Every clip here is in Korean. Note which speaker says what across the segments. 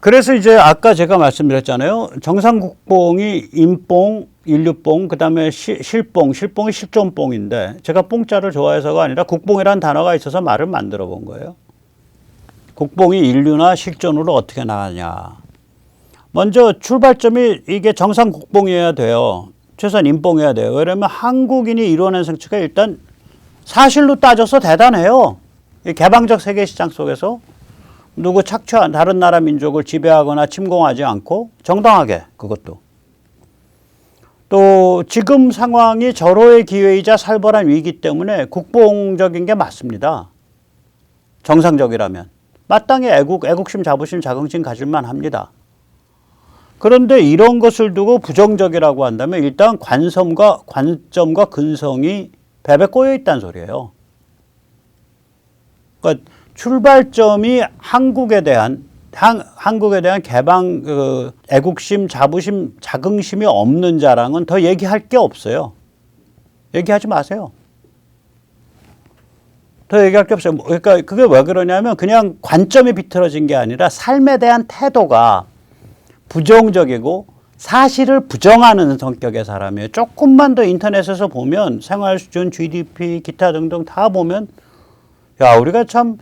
Speaker 1: 그래서 이제 아까 제가 말씀드렸잖아요. 정상국뽕이 인뽕, 인류뽕, 그 다음에 실뽕, 실뽕이 실존뽕인데 제가 뽕자를 좋아해서가 아니라 국뽕이라는 단어가 있어서 말을 만들어 본 거예요. 국뽕이 인류나 실존으로 어떻게 나가냐. 먼저 출발점이 이게 정상국뽕이어야 돼요. 최소한 인뽕이어야 돼요. 왜냐하면 한국인이 이뤄낸 성취가 일단 사실로 따져서 대단해요. 이 개방적 세계시장 속에서 누구 착취한 다른 나라 민족을 지배하거나 침공하지 않고 정당하게 그것도. 또 지금 상황이 절호의 기회이자 살벌한 위기 때문에 국뽕적인 게 맞습니다. 정상적이라면. 마땅히 애국심, 자부심, 자긍심 가질만 합니다. 그런데 이런 것을 두고 부정적이라고 한다면 일단 관점과 근성이 배배 꼬여 있다는 소리예요. 그러니까 출발점이 한국에 대한 개방, 애국심, 자부심, 자긍심이 없는 자랑은 더 얘기할 게 없어요. 얘기하지 마세요. 더 얘기할 게 없어요. 그러니까 그게 왜 그러냐면 그냥 관점이 비틀어진 게 아니라 삶에 대한 태도가 부정적이고 사실을 부정하는 성격의 사람이에요. 조금만 더 인터넷에서 보면 생활 수준, GDP, 기타 등등 다 보면 야, 우리가 참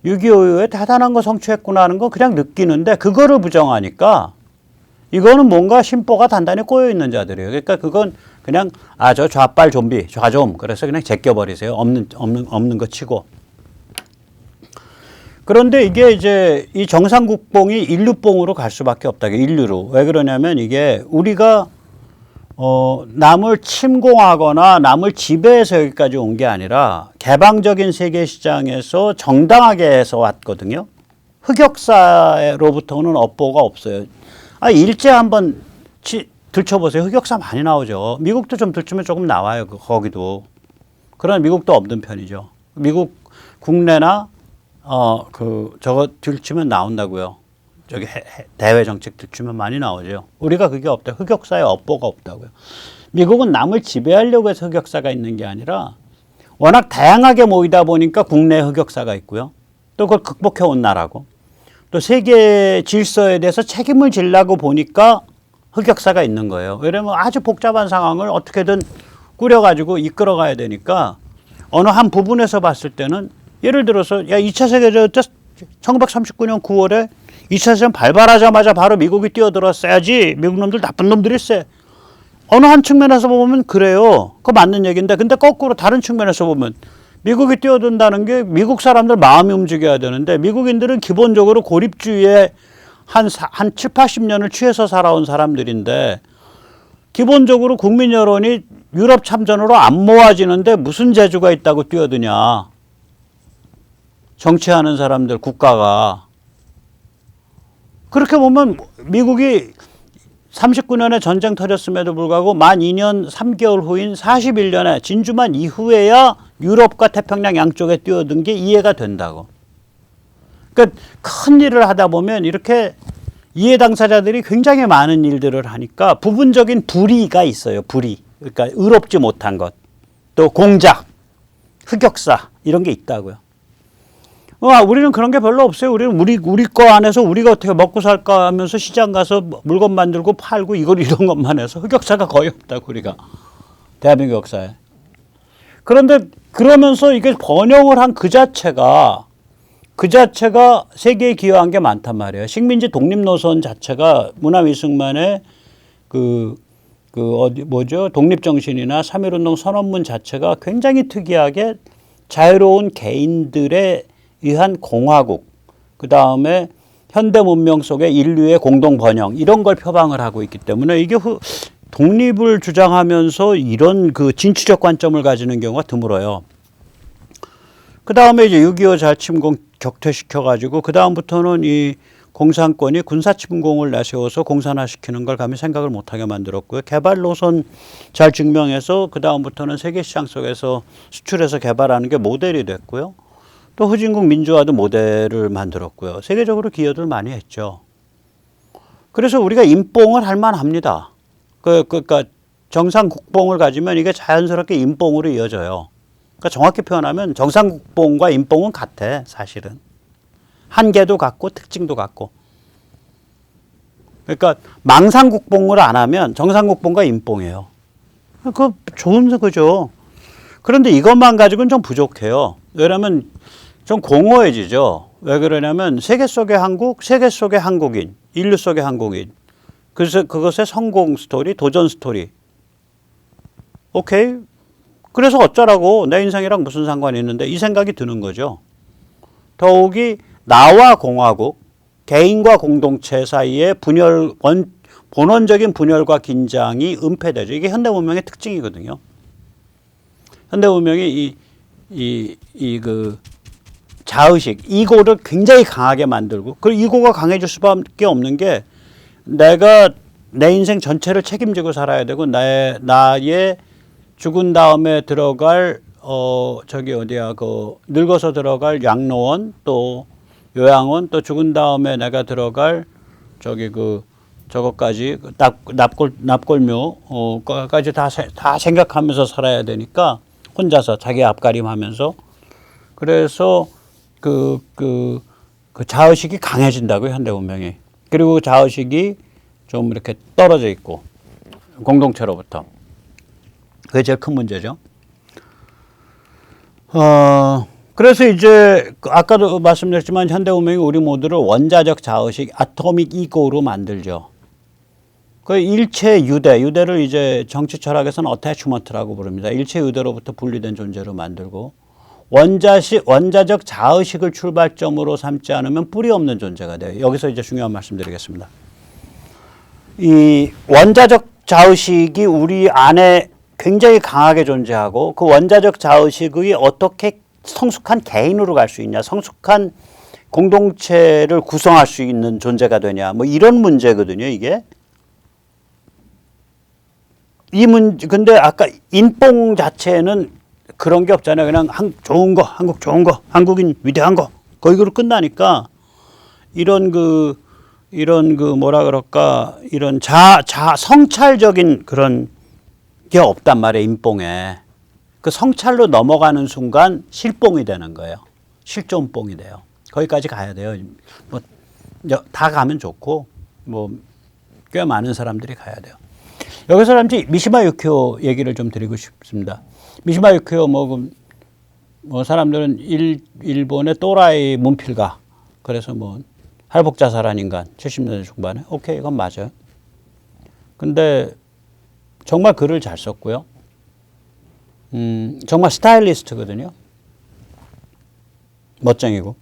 Speaker 1: 6.25 이후에 대단한 거 성취했구나 하는 거 그냥 느끼는데 그거를 부정하니까 이거는 뭔가 심보가 단단히 꼬여 있는 자들이에요. 그러니까 그건 그냥 저 좌빨 좀비, 좌좀 그래서 그냥 제껴버리세요. 없는 거 치고. 그런데 이게 이제 이 정상국뽕이 인류뽕으로 갈 수밖에 없다. 인류로. 왜 그러냐면 이게 우리가 남을 침공하거나 남을 지배해서 여기까지 온 게 아니라 개방적인 세계 시장에서 정당하게 해서 왔거든요. 흑역사로부터는 업보가 없어요. 일제 한번 들춰보세요. 흑역사 많이 나오죠. 미국도 좀 들추면 조금 나와요. 거기도. 그러나 미국도 없는 편이죠. 미국 국내나 저거 들추면 나온다고요. 저기 대외 정책 들추면 많이 나오죠. 우리가 그게 없다. 흑역사에 업보가 없다고요. 미국은 남을 지배하려고 해서 흑역사가 있는 게 아니라 워낙 다양하게 모이다 보니까 국내 흑역사가 있고요. 또 그걸 극복해 온 나라고. 또 세계 질서에 대해서 책임을 지려고 보니까 흑역사가 있는 거예요. 왜냐면 아주 복잡한 상황을 어떻게든 꾸려가지고 이끌어가야 되니까 어느 한 부분에서 봤을 때는 예를 들어서 2차 세계대전 때 1939년 9월에 2차 세계대전 발발하자마자 바로 미국이 뛰어들었어야지. 미국 놈들 나쁜 놈들이 쎄. 어느 한 측면에서 보면 그래요. 그거 맞는 얘기인데 근데 거꾸로 다른 측면에서 보면 미국이 뛰어든다는 게 미국 사람들 마음이 움직여야 되는데 미국인들은 기본적으로 고립주의에 한 7, 80년을 취해서 살아온 사람들인데 기본적으로 국민 여론이 유럽 참전으로 안 모아지는데 무슨 재주가 있다고 뛰어드냐. 정치하는 사람들, 국가가. 그렇게 보면 미국이 39년에 전쟁 터졌음에도 불구하고 만 2년 3개월 후인 41년에 진주만 이후에야 유럽과 태평양 양쪽에 뛰어든 게 이해가 된다고. 그러니까 큰 일을 하다 보면 이렇게 이해 당사자들이 굉장히 많은 일들을 하니까 부분적인 불의가 있어요. 불의. 그러니까 의롭지 못한 것. 또 공작, 흑역사 이런 게 있다고요. 우리는 그런 게 별로 없어요. 우리는 우리 거 안에서 우리가 어떻게 먹고 살까 하면서 시장 가서 물건 만들고 팔고 이런 것만 해서 흑역사가 거의 없다고 우리가. 대한민국 역사에. 그런데 그러면서 이게 번영을 한 그 자체가 세계에 기여한 게 많단 말이에요. 식민지 독립 노선 자체가 문화위승만의 독립정신이나 3.1운동 선언문 자체가 굉장히 특이하게 자유로운 개인들에 의한 공화국, 그 다음에 현대 문명 속의 인류의 공동 번영 이런 걸 표방을 하고 있기 때문에 이게 독립을 주장하면서 이런 그 진취적 관점을 가지는 경우가 드물어요. 그 다음에 이제 6.25 잘 침공 격퇴시켜가지고 그 다음부터는 이 공산권이 군사 침공을 내세워서 공산화시키는 걸 감히 생각을 못하게 만들었고요. 개발 노선 잘 증명해서 그 다음부터는 세계시장 속에서 수출해서 개발하는 게 모델이 됐고요. 또 후진국 민주화도 모델을 만들었고요. 세계적으로 기여들 많이 했죠. 그래서 우리가 인뽕을 할 만합니다. 그러니까 정상국뽕을 가지면 이게 자연스럽게 인뽕으로 이어져요. 그러니까 정확히 표현하면 정상국뽕과 인뽕은 같아, 사실은. 한계도 같고 특징도 같고. 그러니까 망상국뽕을 안 하면 정상국뽕과 인뽕이에요. 그거 좋은 거죠. 그런데 이것만 가지고는 좀 부족해요. 왜냐하면 좀 공허해지죠. 왜 그러냐면 세계 속의 한국, 세계 속의 한국인, 인류 속의 한국인. 그래서 그것의 성공 스토리, 도전 스토리. 오케이. 그래서 어쩌라고 내 인생이랑 무슨 상관이 있는데 이 생각이 드는 거죠. 더욱이 나와 공화국, 개인과 공동체 사이의 본원적인 분열과 긴장이 은폐되죠. 이게 현대문명의 특징이거든요. 현대문명이 그 자의식, 이고를 굉장히 강하게 만들고, 그 이고가 강해질 수밖에 없는 게 내가 내 인생 전체를 책임지고 살아야 되고, 나의 죽은 다음에 들어갈, 늙어서 들어갈 양로원, 또 요양원, 또 죽은 다음에 내가 들어갈, 저것까지, 납골묘까지 다 생각하면서 살아야 되니까, 혼자서 자기 앞가림하면서. 그래서 그 자의식이 강해진다고요, 현대문명이. 그리고 자의식이 좀 이렇게 떨어져 있고, 공동체로부터. 그게 제일 큰 문제죠. 그래서 이제 아까도 말씀드렸지만 현대문명이 우리 모두를 원자적 자의식, 아토믹 이고로 만들죠. 그 일체 유대를 이제 정치 철학에서는 어태치먼트라고 부릅니다. 일체 유대로부터 분리된 존재로 만들고, 원자적 자의식을 출발점으로 삼지 않으면 뿌리 없는 존재가 돼요. 여기서 이제 중요한 말씀 드리겠습니다. 이 원자적 자의식이 우리 안에 굉장히 강하게 존재하고, 그 원자적 자의식이 어떻게 성숙한 개인으로 갈 수 있냐, 성숙한 공동체를 구성할 수 있는 존재가 되냐, 뭐 이런 문제거든요, 이게. 근데 아까 인뽕 자체는 그런 게 없잖아요. 그냥 좋은 거, 한국 좋은 거, 한국인 위대한 거, 거기로 끝나니까 이런 뭐라 그럴까, 이런 성찰적인 그런 게 없단 말이에요, 인뽕에. 그 성찰로 넘어가는 순간 실뽕이 되는 거예요. 실존뽕이 돼요. 거기까지 가야 돼요. 뭐, 다 가면 좋고, 뭐, 꽤 많은 사람들이 가야 돼요. 여기서 미시마 유키오 얘기를 좀 드리고 싶습니다. 미시마 유키오 뭐 사람들은 일본의 또라이 문필가. 그래서 뭐 할복자살한 인간 70년대 중반에. 오케이, 이건 맞아요. 근데 정말 글을 잘 썼고요. 정말 스타일리스트거든요. 멋쟁이고.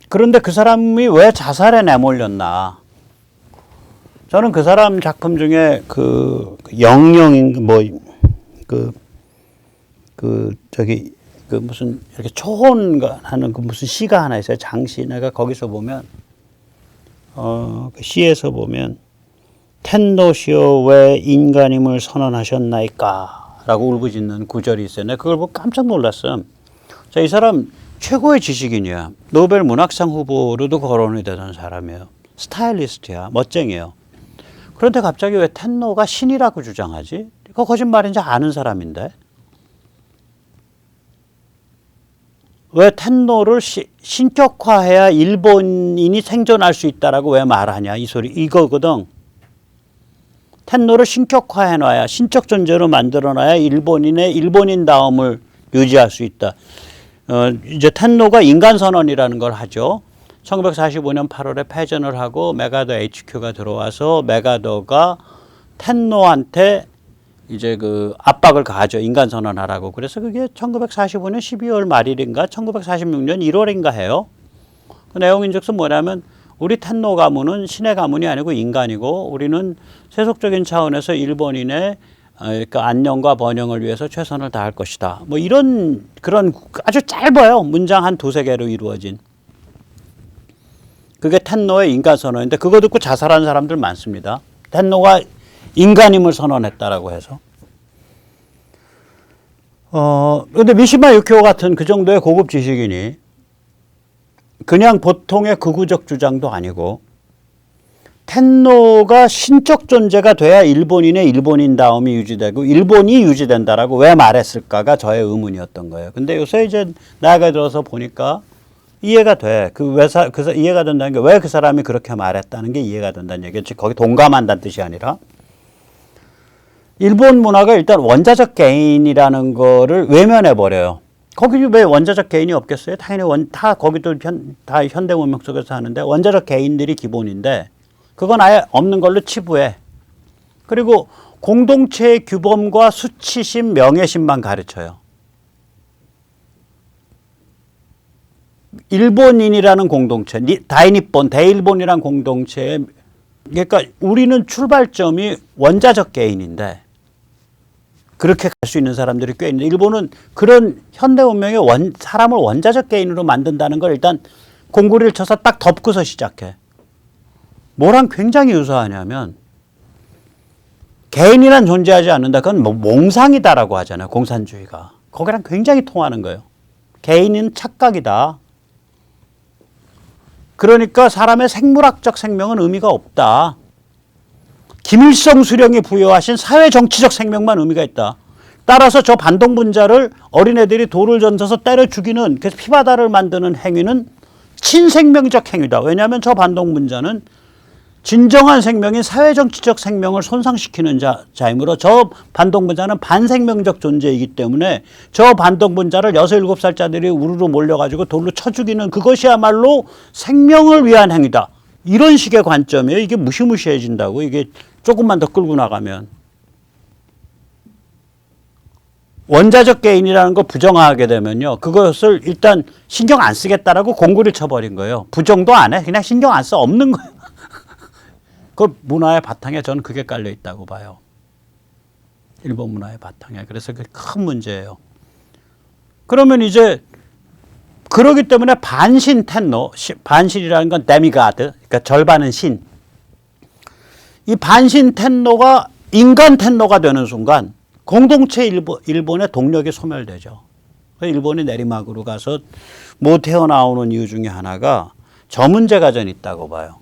Speaker 1: 그런데 그 사람이 왜 자살에 내몰렸나? 저는 그 사람 작품 중에 영영인 무슨 이렇게 초혼하는 그 무슨 시가 하나 있어요. 장시. 내가 거기서 보면 그 시에서 보면 텐노시오 왜 인간임을 선언하셨나이까? 라고 울부짖는 구절이 있어요. 내가 그걸 보고 깜짝 놀랐어요. 자, 이 사람 최고의 지식인이야. 노벨 문학상 후보로도 거론이 되던 사람이에요. 스타일리스트야. 멋쟁이에요. 그런데 갑자기 왜 텐노가 신이라고 주장하지? 그거 거짓말인지 아는 사람인데. 왜 텐노를 신격화해야 일본인이 생존할 수 있다라고 왜 말하냐? 이 소리, 이거거든. 텐노를 신격화해놔야, 신적 존재로 만들어놔야 일본인다움을 유지할 수 있다. 이제 텐노가 인간선언이라는 걸 하죠. 1945년 8월에 패전을 하고 메가더 HQ가 들어와서 메가더가 텐노한테 이제 그 압박을 가하죠. 인간선언하라고. 그래서 그게 1945년 12월 말일인가 1946년 1월인가 해요. 그 내용인즉슨 뭐냐면 우리 텐노 가문은 신의 가문이 아니고 인간이고 우리는 세속적인 차원에서 일본인의 그러니까 안녕과 번영을 위해서 최선을 다할 것이다. 뭐 그런 아주 짧아요. 문장 한 두세 개로 이루어진. 그게 텐노의 인간선언인데 그거 듣고 자살한 사람들 많습니다. 텐노가 인간임을 선언했다라고 해서. 근데 미시마 유키오 같은 그 정도의 고급 지식인이 그냥 보통의 극우적 주장도 아니고 텐노가 신적 존재가 돼야 일본인의 일본인다움이 유지되고 일본이 유지된다라고 왜 말했을까가 저의 의문이었던 거예요. 근데 요새 이제 나이가 들어서 보니까 이해가 돼. 이해가 된다는 게 왜 그 사람이 그렇게 말했다는 게 이해가 된다는 얘기지. 거기 동감한다는 뜻이 아니라. 일본 문화가 일단 원자적 개인이라는 거를 외면해 버려요. 거기 왜 원자적 개인이 없겠어요? 당연히 다 거기도 다 현대 문명 속에서 하는데 원자적 개인들이 기본인데 그건 아예 없는 걸로 치부해. 그리고 공동체의 규범과 수치심, 명예심만 가르쳐요. 일본인이라는 공동체, 다이니폰, 대일본이라는 공동체에 그러니까 우리는 출발점이 원자적 개인인데 그렇게 갈 수 있는 사람들이 꽤 있는데 일본은 그런 현대文明의 사람을 원자적 개인으로 만든다는 걸 일단 공구리를 쳐서 딱 덮고서 시작해. 뭐랑 굉장히 유사하냐면 개인이란 존재하지 않는다. 그건 뭐 몽상이다라고 하잖아요. 공산주의가. 거기랑 굉장히 통하는 거예요. 개인은 착각이다. 그러니까 사람의 생물학적 생명은 의미가 없다. 김일성 수령이 부여하신 사회정치적 생명만 의미가 있다. 따라서 저 반동분자를 어린애들이 돌을 던져서 때려 죽이는 그래서 피바다를 만드는 행위는 친생명적 행위다. 왜냐하면 저 반동분자는 진정한 생명인 사회정치적 생명을 손상시키는 자이므로 저 반동분자는 반생명적 존재이기 때문에 저 반동분자를 6, 7살짜리들이 우르르 몰려가지고 돌로 쳐 죽이는 그것이야말로 생명을 위한 행위다. 이런 식의 관점이에요. 이게 무시무시해진다고. 이게 조금만 더 끌고 나가면. 원자적 개인이라는 거 부정하게 되면요. 그것을 일단 신경 안 쓰겠다라고 공구를 쳐버린 거예요. 부정도 안 해. 그냥 신경 안 써. 없는 거예요. 그 문화의 바탕에 저는 그게 깔려 있다고 봐요. 일본 문화의 바탕에. 그래서 그게 큰 문제예요. 그러면 이제 그러기 때문에 반신 텐노, 반신이라는 건 데미가드, 그러니까 절반은 신. 이 반신 텐노가 인간 텐노가 되는 순간 공동체 일본의 동력이 소멸되죠. 일본이 내리막으로 가서 못 헤어나오는 이유 중에 하나가 저 문제가 전 있다고 봐요.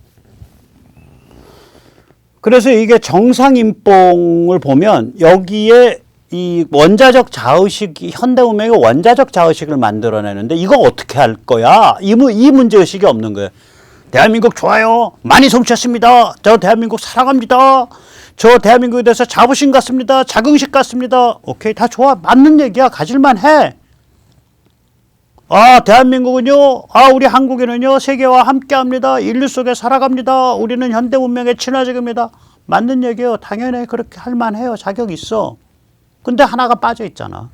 Speaker 1: 그래서 이게 정상인봉을 보면 여기에 이 원자적 자의식이 현대 문명의 원자적 자의식을 만들어내는데 이거 어떻게 할 거야? 이 문제의식이 없는 거예요. 대한민국 좋아요. 많이 성취했습니다. 저 대한민국 사랑합니다. 저 대한민국에 대해서 자부심 갖습니다. 자긍심 갖습니다. 오케이, 다 좋아. 맞는 얘기야. 가질만 해. 아, 대한민국은요, 우리 한국인은요, 세계와 함께 합니다. 인류 속에 살아갑니다. 우리는 현대 문명의 친화적입니다. 맞는 얘기예요. 당연히 그렇게 할 만해요. 자격 있어. 근데 하나가 빠져 있잖아.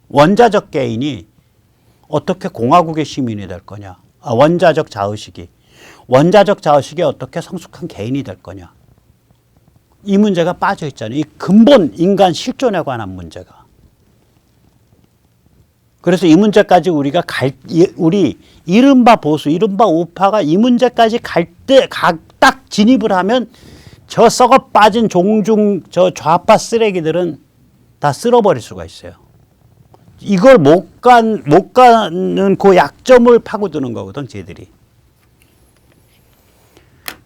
Speaker 1: 원자적 개인이 어떻게 공화국의 시민이 될 거냐. 원자적 자의식이 어떻게 성숙한 개인이 될 거냐. 이 문제가 빠져 있잖아요. 이 근본 인간 실존에 관한 문제가. 그래서 이 문제까지 우리가 우리 이른바 보수, 이른바 우파가 이 문제까지 갈 때 딱 진입을 하면 저 썩어 빠진 저 좌파 쓰레기들은 다 쓸어버릴 수가 있어요. 이걸 못 가는 그 약점을 파고드는 거거든, 쟤들이.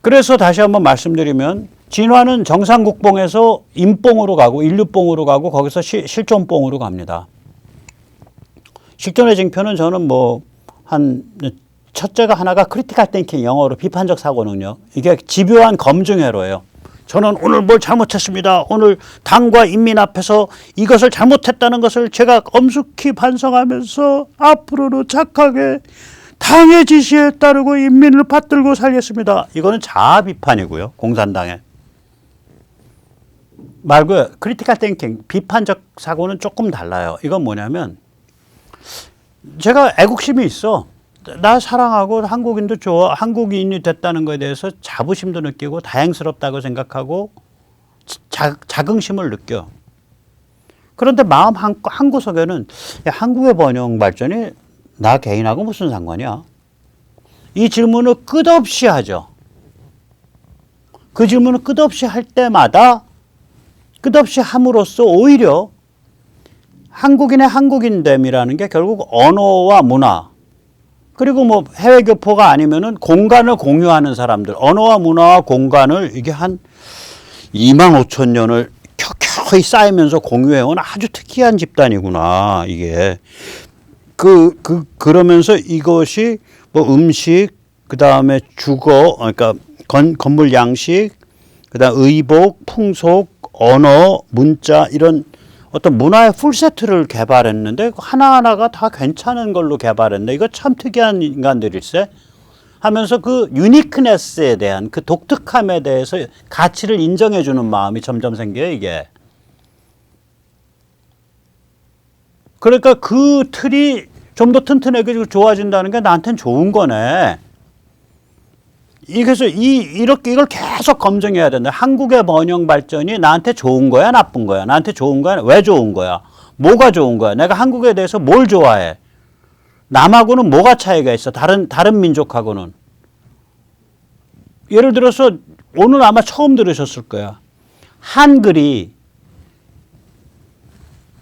Speaker 1: 그래서 다시 한번 말씀드리면 진화는 정상국뽕에서 인뽕으로 가고 인류뽕으로 가고 거기서 실존뽕으로 갑니다. 실존의 징표는 저는 첫째가 하나가 크리티컬 띵킹, 영어로 비판적 사고 능력. 이게 집요한 검증회로예요. 저는 오늘 뭘 잘못했습니다. 오늘 당과 인민 앞에서 이것을 잘못했다는 것을 제가 엄숙히 반성하면서 앞으로는 착하게 당의 지시에 따르고 인민을 받들고 살겠습니다. 이거는 자아 비판이고요. 공산당에. 말고 크리티컬 띵킹, 비판적 사고는 조금 달라요. 이건 뭐냐면 제가 애국심이 있어. 나 사랑하고 한국인도 좋아. 한국인이 됐다는 것에 대해서 자부심도 느끼고 다행스럽다고 생각하고 자긍심을 느껴. 그런데 마음 한구석에는 한국의 번영 발전이 나 개인하고 무슨 상관이야? 이 질문을 끝없이 하죠. 그 질문을 끝없이 할 때마다 끝없이 함으로써 오히려 한국인의 한국인됨이라는 게 결국 언어와 문화 그리고 해외 교포가 아니면은 공간을 공유하는 사람들, 언어와 문화와 공간을 이게 한 25,000년을 켜켜이 쌓이면서 공유해온 아주 특이한 집단이구나. 이게 그러면서 이것이 뭐 음식, 그 다음에 주거, 그러니까 건물 양식, 그 다음 의복, 풍속, 언어, 문자 이런 어떤 문화의 풀세트를 개발했는데 하나하나가 다 괜찮은 걸로 개발했네. 이거 참 특이한 인간들일세. 하면서 그 유니크네스에 대한 그 독특함에 대해서 가치를 인정해주는 마음이 점점 생겨요, 이게. 그러니까 그 틀이 좀 더 튼튼하게 좋아진다는 게 나한테는 좋은 거네. 그래서 이렇게 이걸 계속 검증해야 된다. 한국의 번영 발전이 나한테 좋은 거야, 나쁜 거야? 나한테 좋은 거야? 왜 좋은 거야? 뭐가 좋은 거야? 내가 한국에 대해서 뭘 좋아해? 남하고는 뭐가 차이가 있어? 다른 민족하고는. 예를 들어서 오늘 아마 처음 들으셨을 거야. 한글이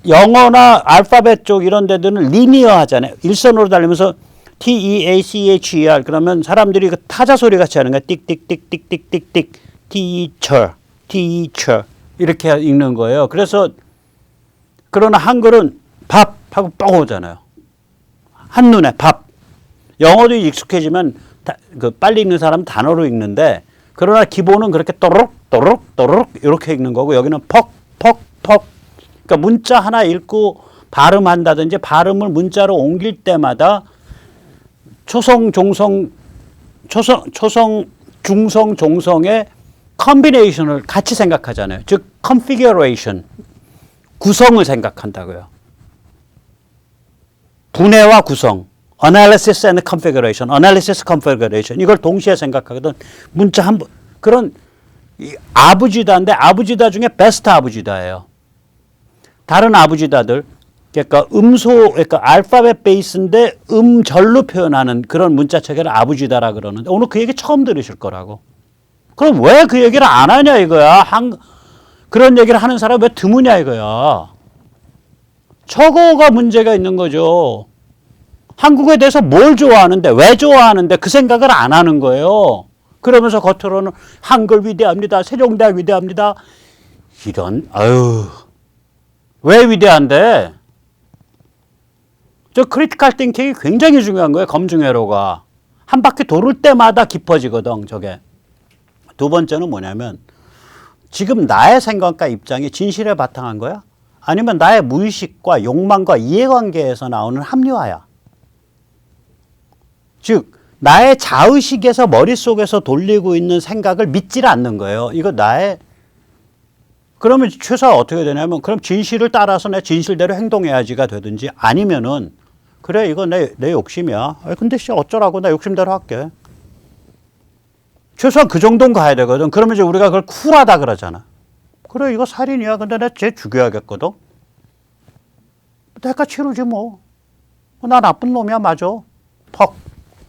Speaker 1: 영어나 알파벳 쪽 이런 데들은 리니어 하잖아요. 일선으로 달리면서 T-E-A-C-H-E-R 그러면 사람들이 그 타자 소리 같이 하는 거야. 띡띡띡띡띡띡 teacher, teacher 이렇게 읽는 거예요. 그래서 그러나 한글은 밥 하고 뻥 오잖아요. 한눈에 밥. 영어도 익숙해지면 빨리 읽는 사람은 단어로 읽는데 그러나 기본은 그렇게 또르륵 또르륵 또르륵 이렇게 읽는 거고 여기는 퍽 퍽 퍽. 그러니까 문자 하나 읽고 발음한다든지 발음을 문자로 옮길 때마다 초성, 중성, 종성의 컨비네이션을 같이 생각하잖아요. 즉 configuration, 구성을 생각한다고요. 분해와 구성, analysis and configuration, analysis, configuration 이걸 동시에 생각하거든. 문자 한 번 그런 아부지다인데 아부지다 중에 베스트 아부지다예요. 다른 아부지다들 그러니까 그러니까 알파벳 베이스인데 음절로 표현하는 그런 문자 체계를 아부지다라 그러는데 오늘 그 얘기 처음 들으실 거라고. 그럼 왜 그 얘기를 안 하냐 이거야. 그런 얘기를 하는 사람 왜 드무냐 이거야. 저거가 문제가 있는 거죠. 한국에 대해서 뭘 좋아하는데 왜 좋아하는데 그 생각을 안 하는 거예요. 그러면서 겉으로는 한글 위대합니다. 세종대왕 위대합니다. 이런 왜 위대한데? 저 크리티컬 띵킹이 굉장히 중요한 거예요. 검증회로가. 한 바퀴 도를 때마다 깊어지거든 저게. 두 번째는 뭐냐면 지금 나의 생각과 입장이 진실에 바탕한 거야? 아니면 나의 무의식과 욕망과 이해관계에서 나오는 합리화야? 즉 나의 자의식에서 머릿속에서 돌리고 있는 생각을 믿질 않는 거예요. 이거 그러면 최소한 어떻게 되냐면 그럼 진실을 따라서 내 진실대로 행동해야지가 되든지 아니면은 그래 이거 내 욕심이야. 근데 어쩌라고 나 욕심대로 할게. 최소한 그 정도는 가야 되거든. 그러면 이제 우리가 그걸 쿨하다 그러잖아. 그래 이거 살인이야. 근데 나 쟤 죽여야겠거든. 내가 치르지 뭐. 나 나쁜 놈이야 맞아. 퍽.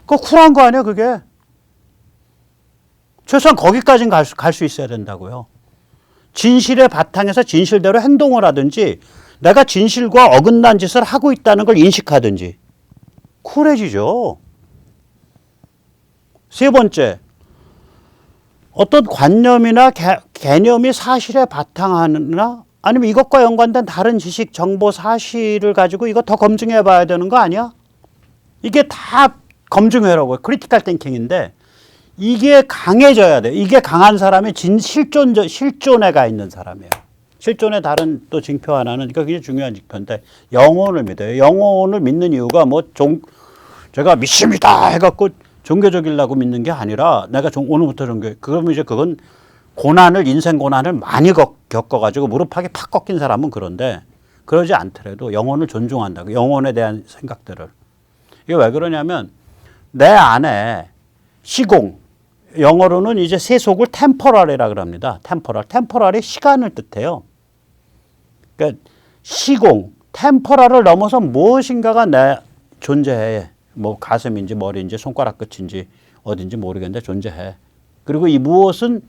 Speaker 1: 그거 쿨한 거 아니야 그게. 최소한 거기까지는 갈 수 있어야 된다고요. 진실의 바탕에서 진실대로 행동을 하든지 내가 진실과 어긋난 짓을 하고 있다는 걸 인식하든지 쿨해지죠. 세 번째, 어떤 관념이나 개념이 사실에 바탕하나 아니면 이것과 연관된 다른 지식, 정보, 사실을 가지고 이거 더 검증해 봐야 되는 거 아니야? 이게 다 검증해라고요. 크리티컬 띵킹인데 이게 강해져야 돼. 이게 강한 사람이 실존에 가 있는 사람이에요. 실존의 다른 또 징표 하나는 이거 굉장히 중요한 징표인데 영혼을 믿어요. 영혼을 믿는 이유가 제가 믿습니다 해갖고 종교적이려고 믿는 게 아니라 내가 오늘부터 그러면 이제 그건 인생 고난을 많이 겪어가지고 무릎팍이 팍 꺾인 사람은 그런데 그러지 않더라도 영혼을 존중한다고. 영혼에 대한 생각들을. 이게 왜 그러냐면 내 안에 시공, 영어로는 이제 세속을 템포럴이라고 합니다. 템포럴이 시간을 뜻해요. 그러니까 시공, 템포럴을 넘어서 무엇인가가 내 존재해. 뭐 가슴인지 머리인지 손가락 끝인지 어딘지 모르겠는데 존재해. 그리고 이 무엇이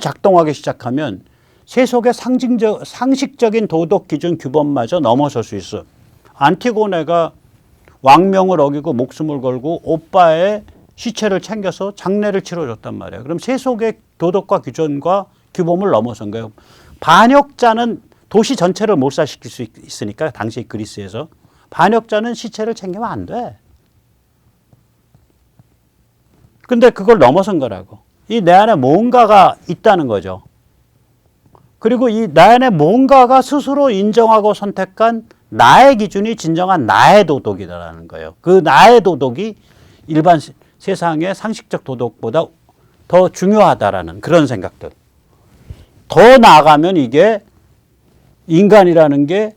Speaker 1: 작동하기 시작하면 세속의 상식적인 도덕 기준 규범마저 넘어설 수 있어. 안티고네가 왕명을 어기고 목숨을 걸고 오빠의 시체를 챙겨서 장례를 치러줬단 말이에요. 그럼 세속의 도덕과 규정과 규범을 넘어선 거예요. 반역자는 도시 전체를 몰살시킬 수 있으니까 당시 그리스에서 반역자는 시체를 챙기면 안 돼. 근데 그걸 넘어선 거라고. 이 내 안에 뭔가가 있다는 거죠. 그리고 이 내 안에 뭔가가 스스로 인정하고 선택한 나의 기준이 진정한 나의 도덕이라는 거예요. 그 나의 도덕이 일반 세상의 상식적 도덕보다 더 중요하다라는 그런 생각들. 더 나아가면 이게 인간이라는 게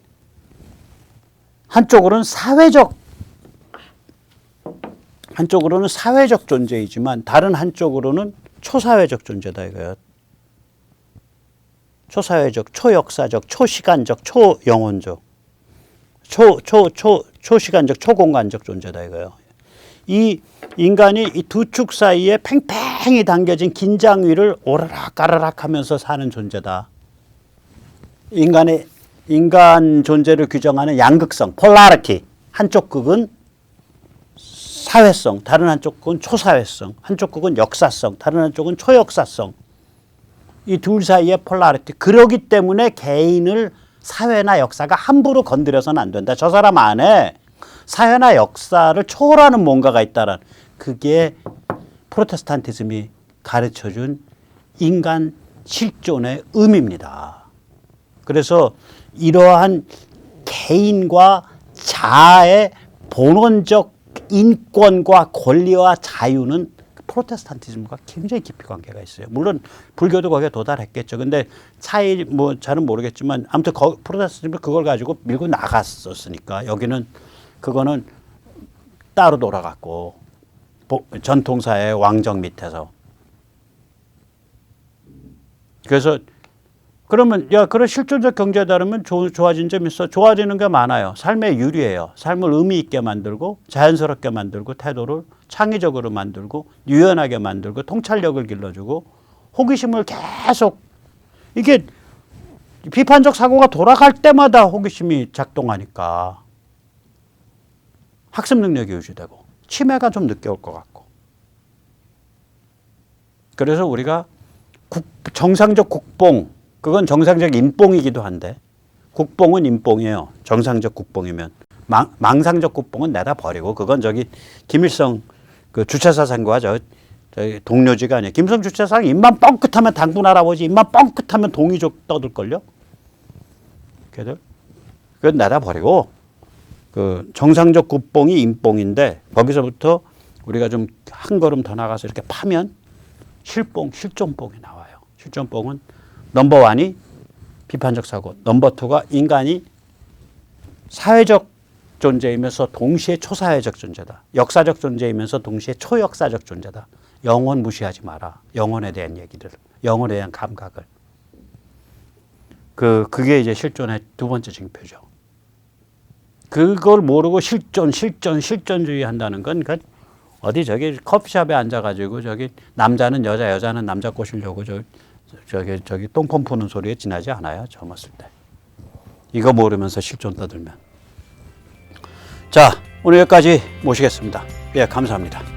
Speaker 1: 한쪽으로는 사회적 존재이지만 다른 한쪽으로는 초사회적 존재다 이거예요. 초사회적, 초역사적, 초시간적, 초영혼적, 초시간적, 초공간적 존재다 이거예요. 이 인간이 이 두 축 사이에 팽팽히 당겨진 긴장 위를 오르락가르락 하면서 사는 존재다. 인간 존재를 규정하는 양극성, 폴라리티. 한쪽 극은 사회성, 다른 한쪽 극은 초사회성, 한쪽 극은 역사성, 다른 한쪽은 초역사성. 이 둘 사이의 폴라리티. 그러기 때문에 개인을 사회나 역사가 함부로 건드려서는 안 된다. 저 사람 안에 사회나 역사를 초월하는 뭔가가 있다란 그게 프로테스탄티즘이 가르쳐준 인간 실존의 의미입니다. 그래서 이러한 개인과 자아의 본원적 인권과 권리와 자유는 프로테스탄티즘과 굉장히 깊이 관계가 있어요. 물론 불교도 거기에 도달했겠죠. 근데 차이 뭐 잘은 모르겠지만 아무튼 프로테스탄티즘은 그걸 가지고 밀고 나갔었으니까 여기는 그거는 따로 돌아갔고 전통사의 왕정 밑에서. 그래서 그러면 그런 실존적 경제에 따르면 좋아진 점이 있어. 좋아지는 게 많아요. 삶에 유리해요. 삶을 의미 있게 만들고 자연스럽게 만들고 태도를 창의적으로 만들고 유연하게 만들고 통찰력을 길러주고 호기심을 계속 이게 비판적 사고가 돌아갈 때마다 호기심이 작동하니까 학습 능력이 유지되고 치매가 좀 늦게 올 것 같고. 그래서 우리가 정상적 국뽕, 그건 정상적 인뽕이기도 한데 국뽕은 인뽕이에요. 정상적 국뽕이면 망상적 국뽕은 내다 버리고 그건 저기 김일성 그 주체사상과 저기 동료지가 아니에요. 김일성 주체사상 입만 뻥끗하면 당군 할아버지, 입만 뻥끗하면 동이족 떠들걸요. 걔들 그건 내다 버리고 그 정상적 국뽕이 인뽕인데 거기서부터 우리가 좀 한 걸음 더 나가서 이렇게 파면 실뽕, 실존뽕이 나와요. 실존뽕은 넘버 원이 비판적 사고, 넘버 투가 인간이 사회적 존재이면서 동시에 초사회적 존재다. 역사적 존재이면서 동시에 초역사적 존재다. 영혼 무시하지 마라. 영혼에 대한 얘기들, 영혼에 대한 감각을. 그게 이제 실존의 두 번째 징표죠. 그걸 모르고 실존주의 한다는 건 어디 저기 커피숍에 앉아가지고 저기 남자는 여자, 여자는 남자 꼬시려고 저기 똥폼 푸는 소리에 지나지 않아요. 젊었을 때. 이거 모르면서 실존 떠들면. 자, 오늘 여기까지 모시겠습니다. 예, 감사합니다.